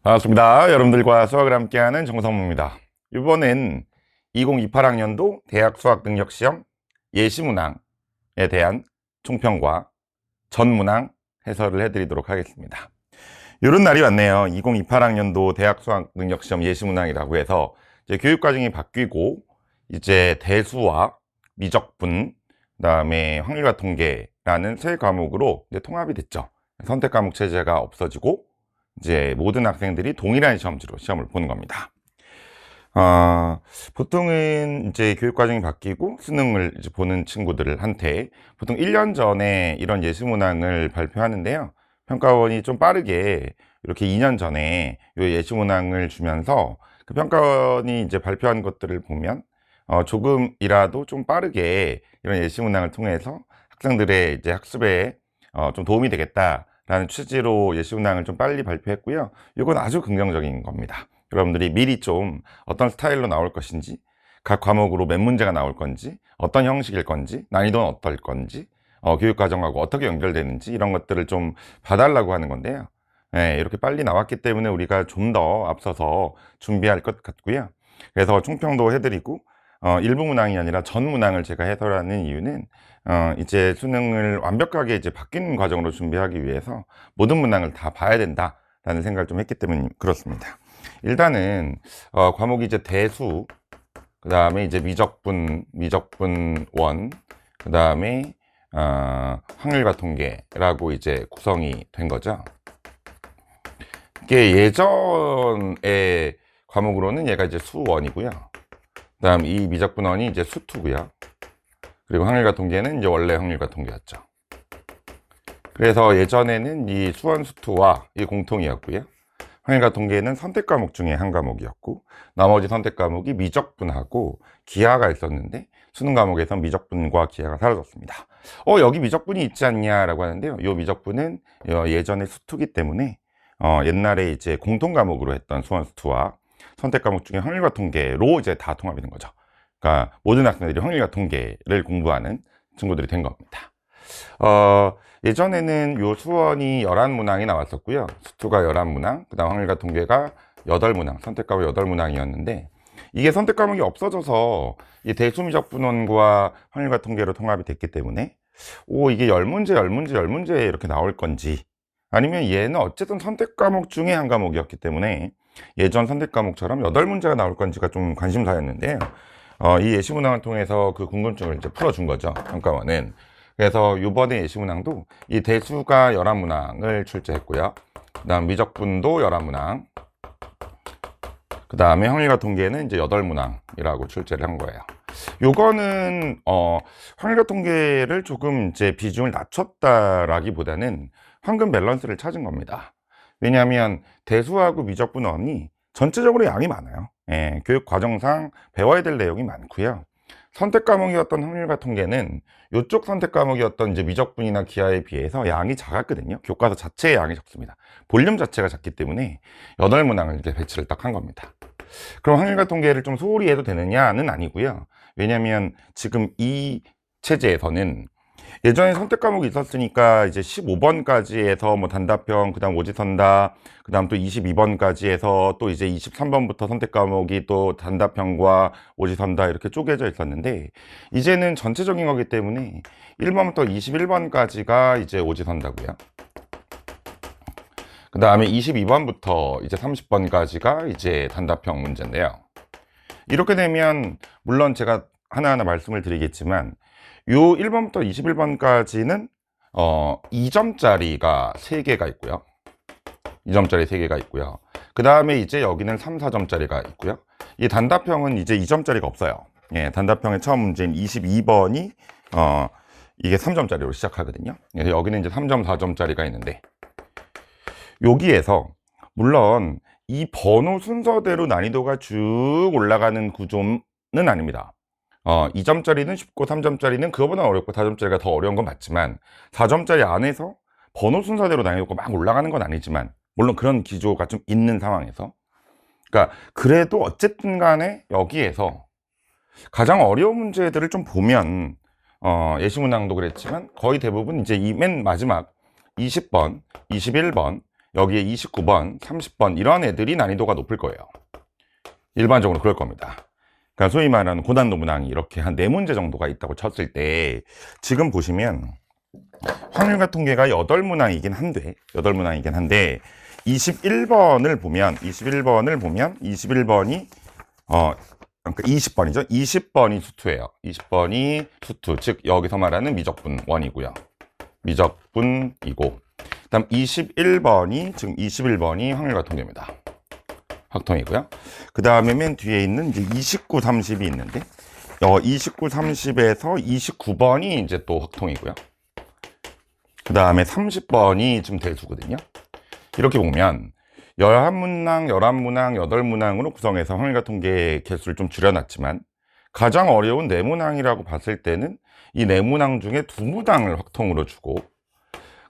반갑습니다. 여러분들과 수학을 함께하는 정성무입니다. 이번엔 2028학년도 대학 수학능력시험 예시문항에 대한 총평과 전문항 해설을 해드리도록 하겠습니다. 이런 날이 왔네요. 2028학년도 대학 수학능력시험 예시문항이라고 해서 이제 교육과정이 바뀌고 이제 대수와 미적분, 그다음에 확률과 통계라는 세 과목으로 이제 통합이 됐죠. 선택 과목 체제가 없어지고 이제 모든 학생들이 동일한 시험지로 시험을 보는 겁니다. 보통은 이제 교육과정이 바뀌고 수능을 이제 보는 친구들한테 보통 1년 전에 이런 예시문항을 발표하는데요. 평가원이 좀 빠르게 이렇게 2년 전에 이 예시문항을 주면서 그 평가원이 이제 발표한 것들을 보면 조금이라도 좀 빠르게 이런 예시문항을 통해서 학생들의 이제 학습에 좀 도움이 되겠다라는 취지로 예시문항을 좀 빨리 발표했고요. 이건 아주 긍정적인 겁니다. 여러분들이 미리 좀 어떤 스타일로 나올 것인지, 각 과목으로 몇 문제가 나올 건지, 어떤 형식일 건지, 난이도는 어떨 건지, 교육과정하고 어떻게 연결되는지 이런 것들을 좀 봐달라고 하는 건데요. 네, 이렇게 빨리 나왔기 때문에 우리가 좀 더 앞서서 준비할 것 같고요. 그래서 총평도 해드리고 일부 문항이 아니라 전 문항을 제가 해설하는 이유는 이제 수능을 완벽하게 이제 바뀐 과정으로 준비하기 위해서 모든 문항을 다 봐야 된다라는 생각을 좀 했기 때문에 그렇습니다. 일단은 과목이 이제 대수, 그 다음에 이제 미적분 1, 그 다음에 확률과 통계라고 이제 구성이 된 거죠. 이게 예전의 과목으로는 얘가 이제 수1이고요. 그 다음 이 미적분 1이 이제 수2고요. 그리고 확률과 통계는 이제 원래 확률과 통계였죠. 그래서 예전에는 이 수원, 수2와 이 공통이었고요. 확률과 통계는 선택 과목 중에 한 과목이었고, 나머지 선택 과목이 미적분하고 기하가 있었는데 수능 과목에선 미적분과 기하가 사라졌습니다. 여기 미적분이 있지 않냐라고 하는데요. 이 미적분은 예전에 수2기 때문에 옛날에 이제 공통 과목으로 했던 수원, 수2와 선택 과목 중에 확률과 통계로 이제 다 통합이 된 거죠. 그러니까 모든 학생들이 확률과 통계를 공부하는 친구들이 된 겁니다. 예전에는 요 수원이 11문항이 나왔었고요. 수2가 11문항, 그 다음 확률과 통계가 8문항, 선택 과목 8문항이었는데 이게 선택 과목이 없어져서 이 대수미적분원과 확률과 통계로 통합이 됐기 때문에 이게 10문제, 10문제, 10문제 이렇게 나올 건지, 아니면 얘는 어쨌든 선택 과목 중에 한 과목이었기 때문에 예전 선택 과목처럼 8문제가 나올 건지가 좀 관심사였는데요. 이 예시문항을 통해서 그 궁금증을 이제 풀어준 거죠, 평가원은. 그래서 이번에 예시문항도 이 대수가 11문항을 출제했고요. 그 다음 미적분도 11문항, 그 다음에 확률과 통계는 이제 8문항이라고 출제를 한 거예요. 요거는 확률과 통계를 조금 이제 비중을 낮췄다라기보다는 황금 밸런스를 찾은 겁니다. 왜냐하면 대수하고 미적분원이 전체적으로 양이 많아요. 교육 과정상 배워야 될 내용이 많고요. 선택 과목이었던 확률과 통계는 이쪽 선택 과목이었던 이제 미적분이나 기하에 비해서 양이 작았거든요. 교과서 자체의 양이 적습니다. 볼륨 자체가 작기 때문에 8문항을 이제 배치를 딱 한 겁니다. 그럼 확률과 통계를 좀 소홀히 해도 되느냐는 아니고요. 왜냐하면 지금 이 체제에서는 예전에 선택 과목이 있었으니까 이제 15번까지 해서 뭐 단답형, 그 다음 오지선다, 그 다음 또 22번까지 해서 또 이제 23번부터 선택 과목이 또 단답형과 오지선다 이렇게 쪼개져 있었는데, 이제는 전체적인 거기 때문에 1번부터 21번까지가 이제 오지선다고요. 그 다음에 22번부터 이제 30번까지가 이제 단답형 문제인데요. 이렇게 되면 물론 제가 하나하나 말씀을 드리겠지만 요 1번부터 21번까지는 2점짜리가 3개가 있고요. 2점짜리 3개가 있고요. 그 다음에 이제 여기는 3, 4점짜리가 있고요. 이 단답형은 이제 2점짜리가 없어요. 단답형의 처음 문제인 22번이 이게 3점짜리로 시작하거든요. 그래서 여기는 이제 3점, 4점짜리가 있는데, 여기에서 물론 이 번호 순서대로 난이도가 쭉 올라가는 구조는 아닙니다. 2점짜리는 쉽고 3점짜리는 그거보다 어렵고 4점짜리가 더 어려운 건 맞지만 4점짜리 안에서 번호 순서대로 난이도가 막 올라가는 건 아니지만, 물론 그런 기조가 좀 있는 상황에서, 그러니까 그래도 어쨌든 간에 여기에서 가장 어려운 문제들을 좀 보면 예시문항도 그랬지만 거의 대부분 이제 이 맨 마지막 20번, 21번 여기에 29번, 30번 이런 애들이 난이도가 높을 거예요. 일반적으로 그럴 겁니다. 그러니까 소위 말하는 고난도 문항이 이렇게 한 4문제 정도가 있다고 쳤을 때 지금 보시면 확률과 통계가 8문항이긴 한데 21번을 보면 21번이 그러니까 20번이죠. 20번이 수투예요. 20번이 수투, 즉 여기서 말하는 미적분 1이고요. 미적분이고 그다음 21번이 확률과 통계입니다. 확통이고요. 그 다음에 맨 뒤에 있는 이제 29, 30이 있는데 29, 30에서 29번이 이제 또 확통이고요. 그 다음에 30번이 좀 대수거든요. 이렇게 보면 11문항, 11문항, 8문항으로 구성해서 확률과 통계 개수를 좀 줄여놨지만 가장 어려운 4문항이라고 봤을 때는 이 4문항 중에 2문항을 확통으로 주고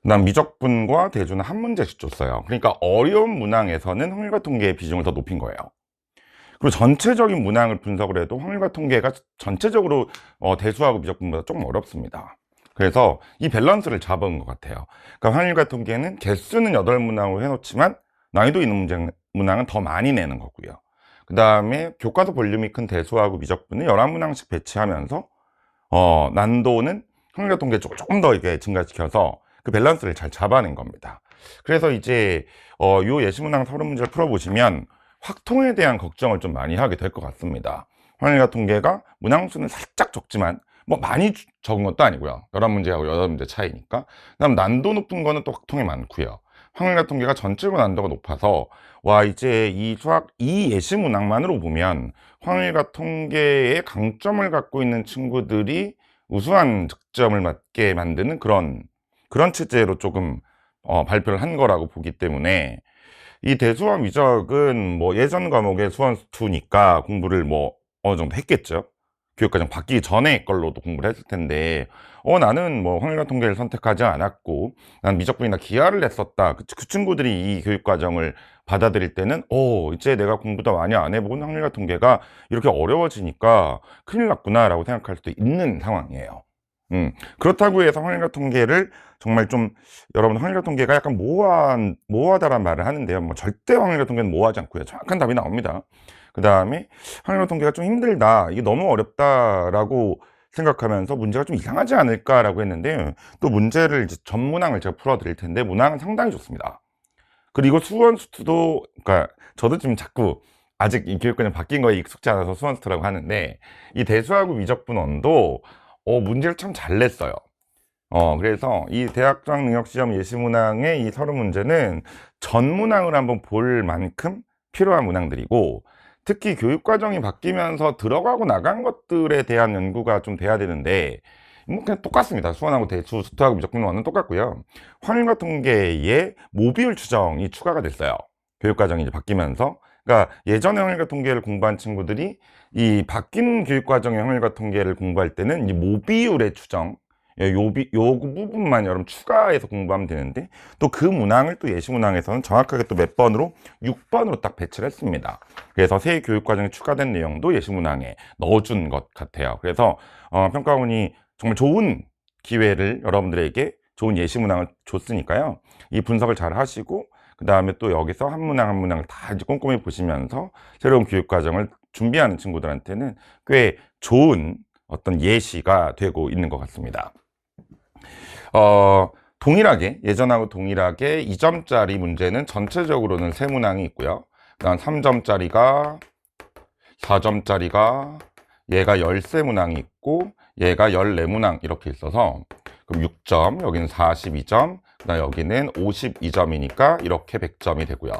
그 다음 미적분과 대수는 한 문제씩 줬어요. 그러니까 어려운 문항에서는 확률과 통계의 비중을 더 높인 거예요. 그리고 전체적인 문항을 분석을 해도 확률과 통계가 전체적으로 대수하고 미적분보다 조금 어렵습니다. 그래서 이 밸런스를 잡은 것 같아요. 그러니까 확률과 통계는 개수는 8문항으로 해놓지만 난이도 있는 문항은 더 많이 내는 거고요. 그 다음에 교과서 볼륨이 큰 대수하고 미적분은 11문항씩 배치하면서 난도는 확률과 통계 조금 더 이렇게 증가시켜서 그 밸런스를 잘 잡아낸 겁니다. 그래서 이제 요 예시문항 30문제를 풀어보시면 확통에 대한 걱정을 좀 많이 하게 될 것 같습니다. 확률과 통계가 문항수는 살짝 적지만 뭐 많이 적은 것도 아니고요. 11문제하고 8문제 차이니까. 그다음 난도 높은 거는 또 확통이 많고요. 확률과 통계가 전체적으로 난도가 높아서 이제 이 예시 문항만으로 보면 확률과 통계의 강점을 갖고 있는 친구들이 우수한 득점을 맞게 만드는 그런 체제로 조금 발표를 한 거라고 보기 때문에 이 대수와 미적은 뭐 예전 과목의 수원수투니까 공부를 뭐 어느 정도 했겠죠. 교육과정 바뀌기 전에 걸로도 공부를 했을 텐데 나는 뭐 확률과 통계를 선택하지 않았고 난 미적분이나 기하를 냈었다. 그 친구들이 이 교육과정을 받아들일 때는 이제 내가 공부도 많이 안 해본 확률과 통계가 이렇게 어려워지니까 큰일 났구나 라고 생각할 수도 있는 상황이에요. 그렇다고 해서 확률과 통계를 정말 좀 여러분 확률과 통계가 약간 모호하다란 말을 하는데요. 뭐 절대 확률과 통계는 모호하지 않고요. 정확한 답이 나옵니다. 그 다음에 확률과 통계가 좀 힘들다, 이게 너무 어렵다라고 생각하면서 문제가 좀 이상하지 않을까라고 했는데 또 문제를 이제 전 문항을 제가 풀어드릴 텐데 문항은 상당히 좋습니다. 그리고 수원수투도 그러니까 저도 지금 자꾸 아직 이 교육과정 바뀐 거에 익숙지 않아서 수원수투라고 하는데 이 대수하고 미적분원도 문제를 참 잘 냈어요. 그래서 이 대학장 능력시험 예시문항의 이 30문제는 전 문항을 한번 볼 만큼 필요한 문항들이고 특히 교육과정이 바뀌면서 들어가고 나간 것들에 대한 연구가 좀 돼야 되는데 뭐 그냥 똑같습니다. 수원하고 대수, 수투하고 미적분원은 똑같고요. 확률과 통계의 모비율 추정이 추가가 됐어요. 교육과정이 이제 바뀌면서. 그러니까 예전에 확률과 통계를 공부한 친구들이 이 바뀐 교육과정의 확률과 통계를 공부할 때는 이 모비율의 추정, 요 부분만 여러분 추가해서 공부하면 되는데 또 그 문항을 또 예시 문항에서는 정확하게 또 몇 번으로 6번으로 딱 배치를 했습니다. 그래서 새 교육과정에 추가된 내용도 예시 문항에 넣어준 것 같아요. 그래서 평가원이 정말 좋은 기회를 여러분들에게 좋은 예시 문항을 줬으니까요. 이 분석을 잘 하시고 그 다음에 또 여기서 한 문항 한 문항을 다 이제 꼼꼼히 보시면서 새로운 교육과정을 준비하는 친구들한테는 꽤 좋은 어떤 예시가 되고 있는 것 같습니다. 동일하게 예전하고 동일하게 2점짜리 문제는 전체적으로는 3문항이 있고요. 그다음 3점짜리가 4점짜리가 얘가 13문항이 있고 얘가 14문항 이렇게 있어서 그럼 6점, 여기는 42점, 그다음 여기는 52점이니까 이렇게 100점이 되고요.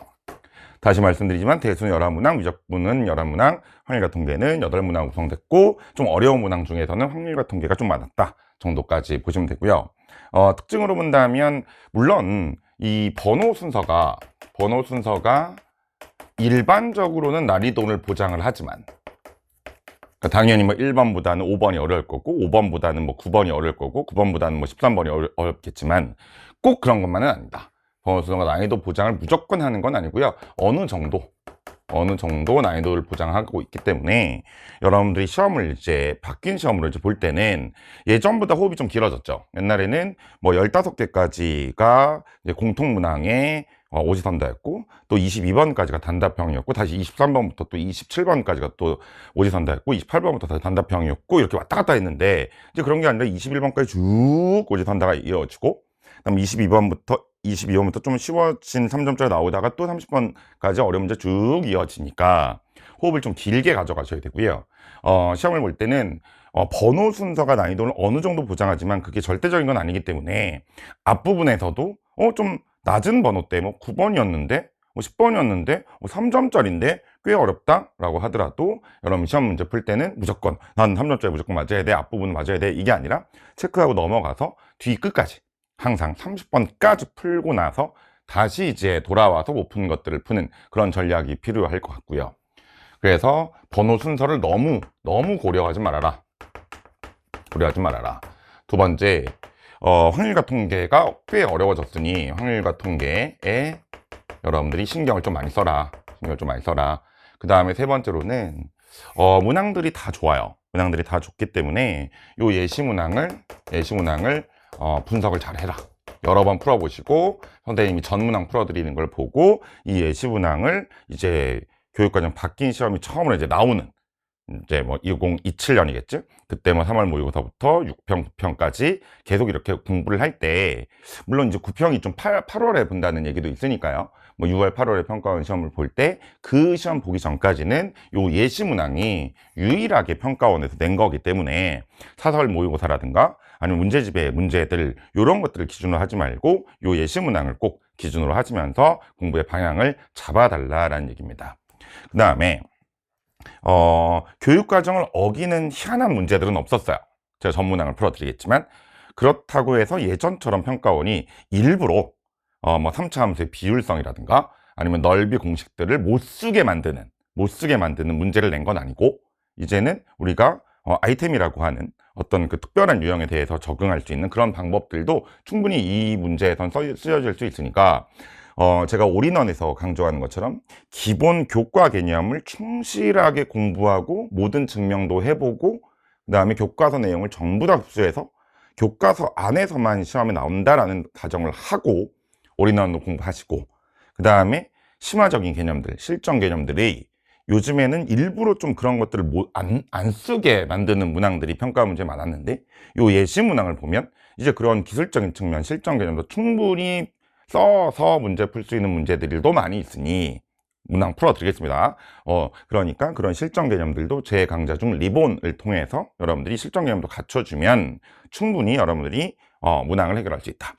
다시 말씀드리지만 대수는 11문항, 미적분은 11문항, 확률과 통계는 8문항 구성됐고 좀 어려운 문항 중에서는 확률과 통계가 좀 많았다 정도까지 보시면 되고요. 특징으로 본다면 물론 이 번호 순서가 일반적으로는 난이도를 보장을 하지만 그러니까 당연히 뭐 1번보다는 5번이 어려울 거고 5번보다는 뭐 9번이 어려울 거고 9번보다는 뭐 13번이 어렵겠지만 꼭 그런 것만은 아닙니다. 번호 순서가 난이도 보장을 무조건 하는 건 아니고요. 어느 정도 난이도를 보장하고 있기 때문에 여러분들이 시험을 이제 바뀐 시험으로 이제 볼 때는 예전보다 호흡이 좀 길어졌죠. 옛날에는 뭐 15개까지가 이제 공통 문항의 오지선다였고, 또 22번까지가 단답형이었고, 다시 23번부터 또 27번까지가 또 오지선다였고, 28번부터 다시 단답형이었고, 이렇게 왔다 갔다 했는데, 이제 그런 게 아니라 21번까지 쭉 오지선다가 이어지고, 그다음 22번부터 좀 쉬워진 3점짜리 나오다가 또 30번까지 어려운 문제 쭉 이어지니까 호흡을 좀 길게 가져가셔야 되고요. 시험을 볼 때는 번호 순서가 난이도를 어느 정도 보장하지만 그게 절대적인 건 아니기 때문에 앞부분에서도 좀 낮은 번호대, 뭐 9번이었는데, 뭐 10번이었는데, 3점짜리인데 꽤 어렵다라고 하더라도 여러분 시험 문제 풀 때는 무조건 난 3점짜리 무조건 맞아야 돼, 앞부분 맞아야 돼, 이게 아니라 체크하고 넘어가서 뒤 끝까지 항상 30번까지 풀고 나서 다시 이제 돌아와서 못 푼 것들을 푸는 그런 전략이 필요할 것 같고요. 그래서 번호 순서를 너무 고려하지 말아라. 두 번째, 확률과 통계가 꽤 어려워졌으니 확률과 통계에 여러분들이 신경을 좀 많이 써라. 그 다음에 세 번째로는 문항들이 다 좋아요. 문항들이 다 좋기 때문에 요 예시 문항을 분석을 잘 해라. 여러 번 풀어보시고 선생님이 전 문항 풀어드리는 걸 보고 이 예시 문항을 이제 교육과정 바뀐 시험이 처음으로 이제 나오는 이제 뭐 2027년이겠죠? 그때 뭐 3월 모의고사부터 6평, 9평까지 계속 이렇게 공부를 할 때, 물론 이제 9평이 좀 8월에 본다는 얘기도 있으니까요. 뭐 6월, 8월에 평가원 시험을 볼 때 그 시험 보기 전까지는 요 예시 문항이 유일하게 평가원에서 낸 거기 때문에 사설 모의고사라든가 아니면 문제집의 문제들 요런 것들을 기준으로 하지 말고 요 예시 문항을 꼭 기준으로 하시면서 공부의 방향을 잡아달라라는 얘기입니다. 그 다음에 교육과정을 어기는 희한한 문제들은 없었어요. 제가 전문항을 풀어드리겠지만, 그렇다고 해서 예전처럼 평가원이 일부러 뭐 3차 함수의 비율성이라든가 아니면 넓이 공식들을 못 쓰게 만드는 문제를 낸 건 아니고, 이제는 우리가 아이템이라고 하는 어떤 그 특별한 유형에 대해서 적응할 수 있는 그런 방법들도 충분히 이 문제에선 쓰여질 수 있으니까, 제가 올인원에서 강조하는 것처럼 기본 교과 개념을 충실하게 공부하고 모든 증명도 해보고 그 다음에 교과서 내용을 전부 다 흡수해서 교과서 안에서만 시험에 나온다라는 가정을 하고 올인원으로 공부하시고, 그 다음에 심화적인 개념들, 실전 개념들이 요즘에는 일부러 좀 그런 것들을 안 쓰게 만드는 문항들이 평가 문제에 많았는데, 요 예시 문항을 보면 이제 그런 기술적인 측면, 실전 개념도 충분히 써서 문제 풀 수 있는 문제들도 많이 있으니 문항 풀어드리겠습니다. 그러니까 그런 실전 개념들도 제 강좌 중 리본을 통해서 여러분들이 실전 개념도 갖춰주면 충분히 여러분들이 문항을 해결할 수 있다.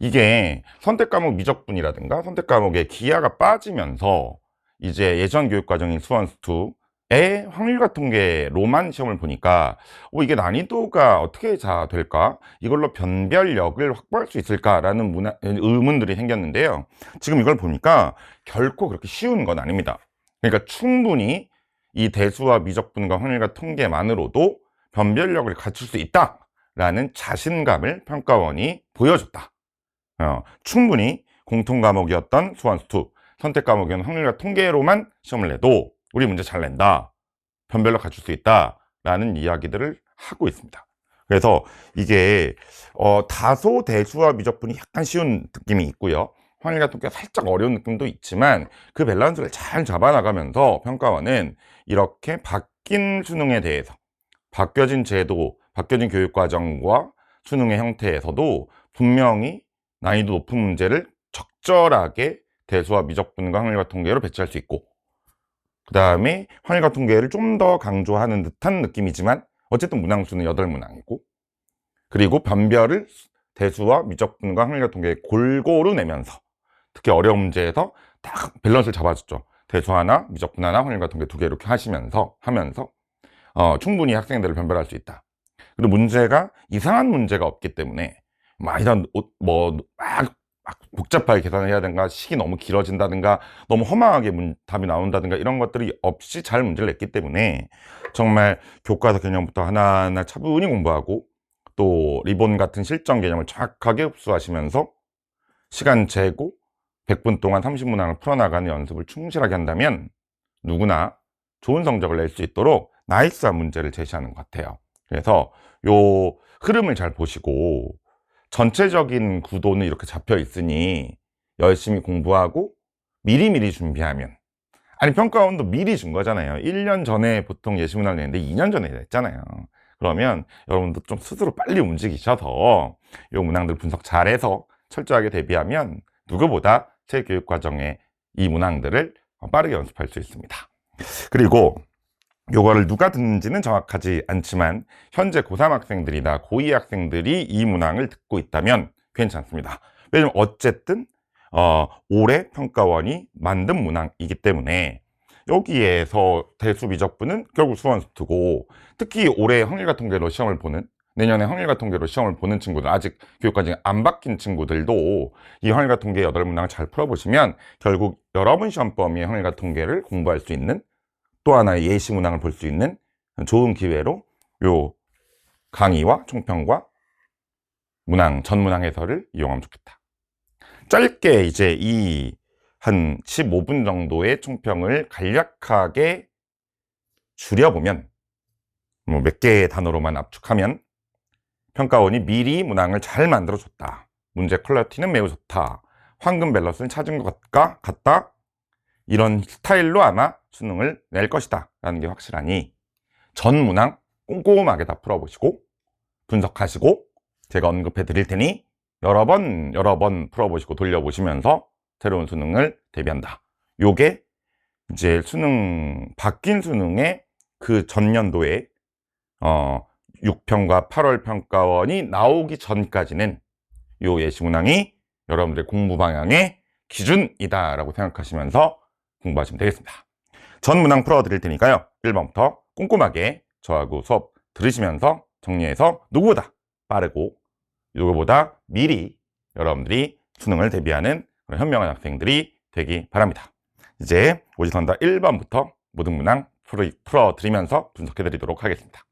이게 선택 과목 미적분이라든가 선택 과목의 기하가 빠지면서 이제 예전 교육과정인 수원2의 확률과 통계로만 시험을 보니까 이게 난이도가 어떻게 될까? 이걸로 변별력을 확보할 수 있을까라는 의문들이 생겼는데요. 지금 이걸 보니까 결코 그렇게 쉬운 건 아닙니다. 그러니까 충분히 이 대수와 미적분과 확률과 통계만으로도 변별력을 갖출 수 있다라는 자신감을 평가원이 보여줬다. 충분히 공통 과목이었던 수원수2 선택 과목은 확률과 통계로만 시험을 내도 우리 문제 잘 낸다, 변별력 갖출 수 있다 라는 이야기들을 하고 있습니다. 그래서 이게 다소 대수와 미적분이 약간 쉬운 느낌이 있고요, 확률과 통계가 살짝 어려운 느낌도 있지만 그 밸런스를 잘 잡아나가면서 평가원은 이렇게 바뀐 수능에 대해서 바뀌어진 제도, 바뀌어진 교육과정과 수능의 형태에서도 분명히 난이도 높은 문제를 적절하게 대수와 미적분과 확률과 통계로 배치할 수 있고, 그 다음에 확률과 통계를 좀 더 강조하는 듯한 느낌이지만 어쨌든 문항수는 8문항이고, 그리고 변별을 대수와 미적분과 확률과 통계에 골고루 내면서 특히 어려운 문제에서 딱 밸런스를 잡아줬죠. 대수 하나, 미적분 하나, 확률과 통계 2개 이렇게 하면서 충분히 학생들을 변별할 수 있다. 그리고 문제가 이상한 문제가 없기 때문에 막 이런 막 복잡하게 계산을 해야 되는가, 식이 너무 길어진다든가 너무 허망하게 답이 나온다든가 이런 것들이 없이 잘 문제를 냈기 때문에 정말 교과서 개념부터 하나하나 차분히 공부하고 또 리본 같은 실전 개념을 정확하게 흡수하시면서 시간 재고 100분 동안 30문항을 풀어나가는 연습을 충실하게 한다면 누구나 좋은 성적을 낼 수 있도록 나이스한 문제를 제시하는 것 같아요. 그래서 요 흐름을 잘 보시고 전체적인 구도는 이렇게 잡혀 있으니 열심히 공부하고 미리미리 준비하면, 아니 평가원도 미리 준 거잖아요. 1년 전에 보통 예시문항을 내는데 2년 전에 냈잖아요. 그러면 여러분도 좀 스스로 빨리 움직이셔서 이 문항들 분석 잘해서 철저하게 대비하면 누구보다 제 교육 과정에 이 문항들을 빠르게 연습할 수 있습니다. 그리고 요거를 누가 듣는지는 정확하지 않지만 현재 고3 학생들이나 고2 학생들이 이 문항을 듣고 있다면 괜찮습니다. 왜냐면 어쨌든 올해 평가원이 만든 문항이기 때문에 여기에서 대수미적분은 결국 수원수투고, 특히 올해 확률과 통계로 시험을 보는, 내년에 확률과 통계로 시험을 보는 친구들, 아직 교육과정이 안 바뀐 친구들도 이 확률과 통계 8문항을 잘 풀어보시면 결국 여러분 시험 범위의 확률과 통계를 공부할 수 있는 또 하나의 예시 문항을 볼 수 있는 좋은 기회로 요 강의와 총평과 문항, 전문항 해설을 이용하면 좋겠다. 짧게 이제 이 한 15분 정도의 총평을 간략하게 줄여보면, 뭐 몇 개의 단어로만 압축하면, 평가원이 미리 문항을 잘 만들어줬다, 문제 퀄리티는 매우 좋다, 황금 밸런스는 찾은 것 같다, 이런 스타일로 아마 수능을 낼 것이다 라는 게 확실하니 전 문항 꼼꼼하게 다 풀어보시고 분석하시고 제가 언급해 드릴 테니 여러 번 풀어보시고 돌려보시면서 새로운 수능을 대비한다. 요게 이제 바뀐 수능의 그 전년도에 6편과 8월 평가원이 나오기 전까지는 요 예시문항이 여러분들의 공부 방향의 기준이다 라고 생각하시면서 공부하시면 되겠습니다. 전 문항 풀어드릴 테니까요, 1번부터 꼼꼼하게 저하고 수업 들으시면서 정리해서 누구보다 빠르고 누구보다 미리 여러분들이 수능을 대비하는 그런 현명한 학생들이 되기 바랍니다. 이제 오지선다 1번부터 모든 문항 풀어드리면서 분석해 드리도록 하겠습니다.